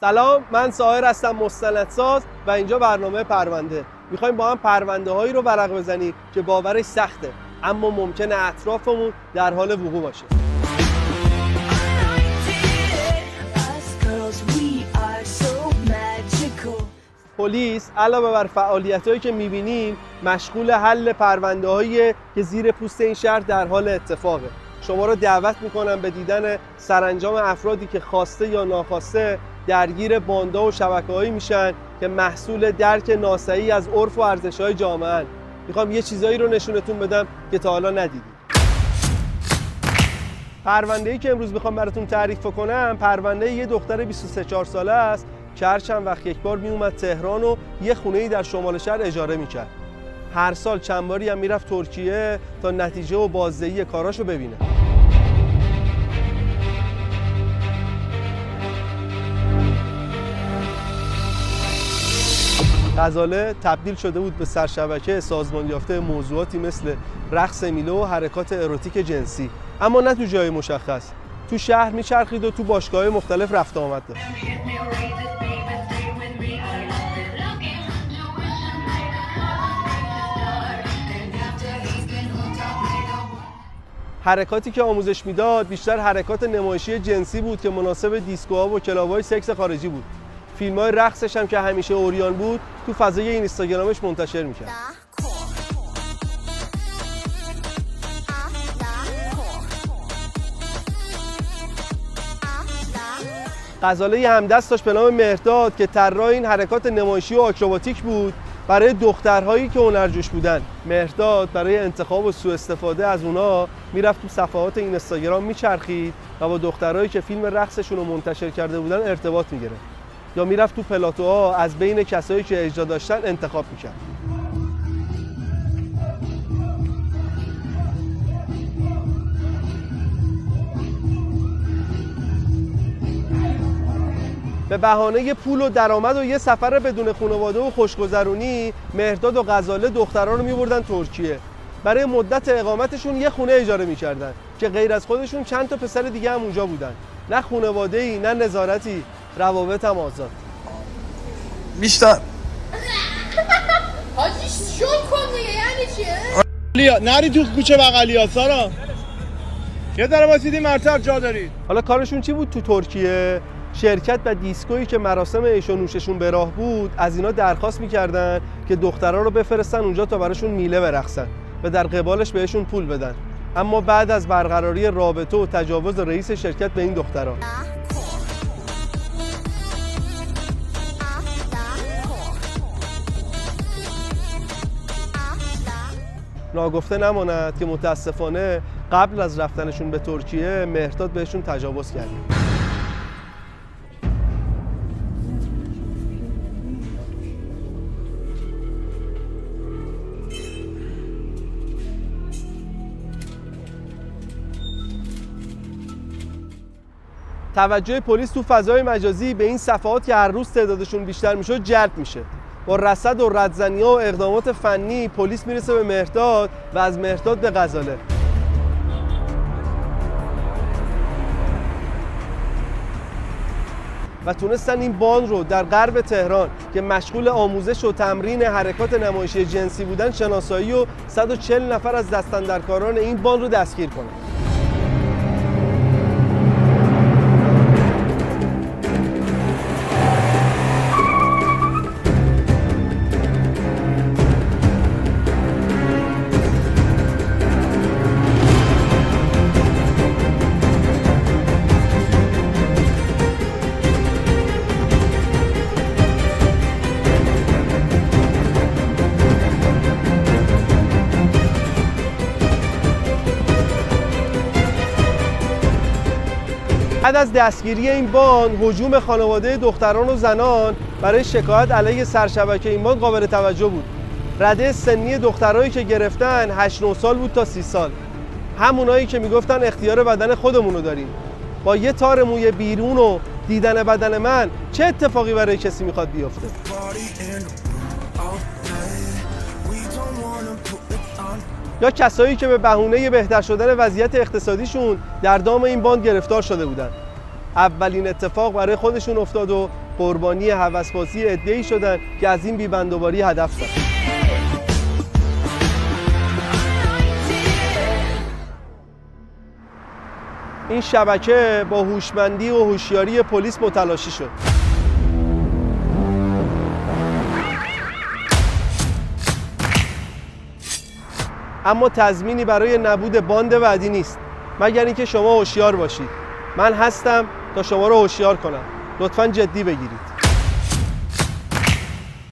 سلام، من ساحر هستم، مستندساز و اینجا برنامه پرونده. میخوایم با هم پرونده هایی رو ورق بزنیم که باورش سخته اما ممکنه اطرافمون در حال وقوع باشه. پلیس علاوه بر فعالیتایی که میبینیم مشغول حل پرونده هایی که زیر پوست این شهر در حال اتفاقه. شما رو دعوت میکنم به دیدن سرانجام افرادی که خواسته یا ناخواسته درگیر باندا و شبکه‌هایی میشن که محصول درک ناصحی از عرف و ارزش‌های جامعه. میخوام یه چیزایی رو نشونتون بدم که تا حالا ندیدید. پرونده‌ای که امروز میخوام براتون تعریف کنم پرونده یه دختر 23-4 ساله است که هر چند وقت یک بار میومد تهران و یه خونه‌ای در شمال شهر اجاره میکرد. هر سال چند باری هم میرفت ترکیه تا نتیجه و بازدهی کاراشو ببینه. غزاله تبدیل شده بود به سرشبکه سازمان یافته موضوعاتی مثل رقص میله و حرکات اروتیک جنسی، اما نه تو جای مشخص. تو شهر میچرخید و تو باشگاه‌های مختلف رفت آمد داشت. حرکاتی که آموزش میداد بیشتر حرکات نمایشی جنسی بود که مناسب دیسکوها و کلاب‌های سکس خارجی بود. فیلم‌های رقصش هم که همیشه اوریان بود تو فضای اینستاگرامش منتشر می‌کرد. غزاله همدست داشت به نام مهرداد که طراح این حرکات نمایشی و آکروباتیک بود برای دخترهایی که هنرجوش بودن. مهرداد برای انتخاب و سوء استفاده از اونا میرفت تو صفحات اینستاگرام میچرخید و با دخترهایی که فیلم رقصشون رو منتشر کرده بودن ارتباط میگرفت، یا میرفت تو پلاتوها از بین کسایی که اجرا داشتن انتخاب میکرد. به بهانه پول و درآمد و یه سفر بدون خانواده و خوشگذرونی مهرداد و غزاله دختران رو میبردن ترکیه. برای مدت اقامتشون یه خونه اجاره میکردن که غیر از خودشون چند تا پسر دیگه هم اونجا بودن. نه خانواده‌ای، نه نظارتی، روابط هم آزاد. بیشتر حاجی شل کن دیگه، یعنی چیه؟ نری تو کوچه بغلیا سارا یه ذره واسیدی مرتب جا دارید. حالا کارشون چی بود تو ترکیه؟ شرکت و دیسکویی که مراسم عیش و نوششون به راه بود از اینا درخواست میکردن که دخترها رو بفرستن اونجا تا براشون میله برقصن و در قبالش بهشون پول بدن. اما بعد از برقراری رابطه و تجاوز رئیس شرکت به این دخترها، ناگفته نماند که متاسفانه قبل از رفتنشون به ترکیه مهرداد بهشون تجاوز کرد. توجه پلیس تو فضای مجازی به این صفحات که هر روز تعدادشون بیشتر میشه جلب میشه. با رصد و ردزنی‌ها و اقدامات فنی پلیس میرسه به مهرداد و از مهرداد به غزاله. و تونستن این باند رو در غرب تهران که مشغول آموزش و تمرین حرکات نمایشی جنسی بودن شناسایی و 140 نفر از دستاندرکاران این باند رو دستگیر کنن. بعد از دستگیری این باند، هجوم خانواده دختران و زنان برای شکایت علیه سرشبکه این باند قابل توجه بود. رده سنی دخترایی که گرفتن 8-9 سال بود تا 30 سال. همونایی که میگفتن اختیار بدن خودمونو داریم. با یه تار موی بیرون و دیدن بدن من چه اتفاقی برای کسی میخواد بیفته؟ یا کسایی که به بهونه بهتر شدن وضعیت اقتصادیشون در دام این باند گرفتار شده بودن. اولین اتفاق برای خودشون افتاد و قربانی هوسبازی عده‌ای شدن که از این بی‌بندوباری هدف زدن. این شبکه با هوشمندی و هوشیاری پلیس متلاشی شد. اما تضمینی برای نبود باند بعدی نیست مگر اینکه شما هوشیار باشید. من هستم تا شما رو هوشیار کنم. لطفاً جدی بگیرید.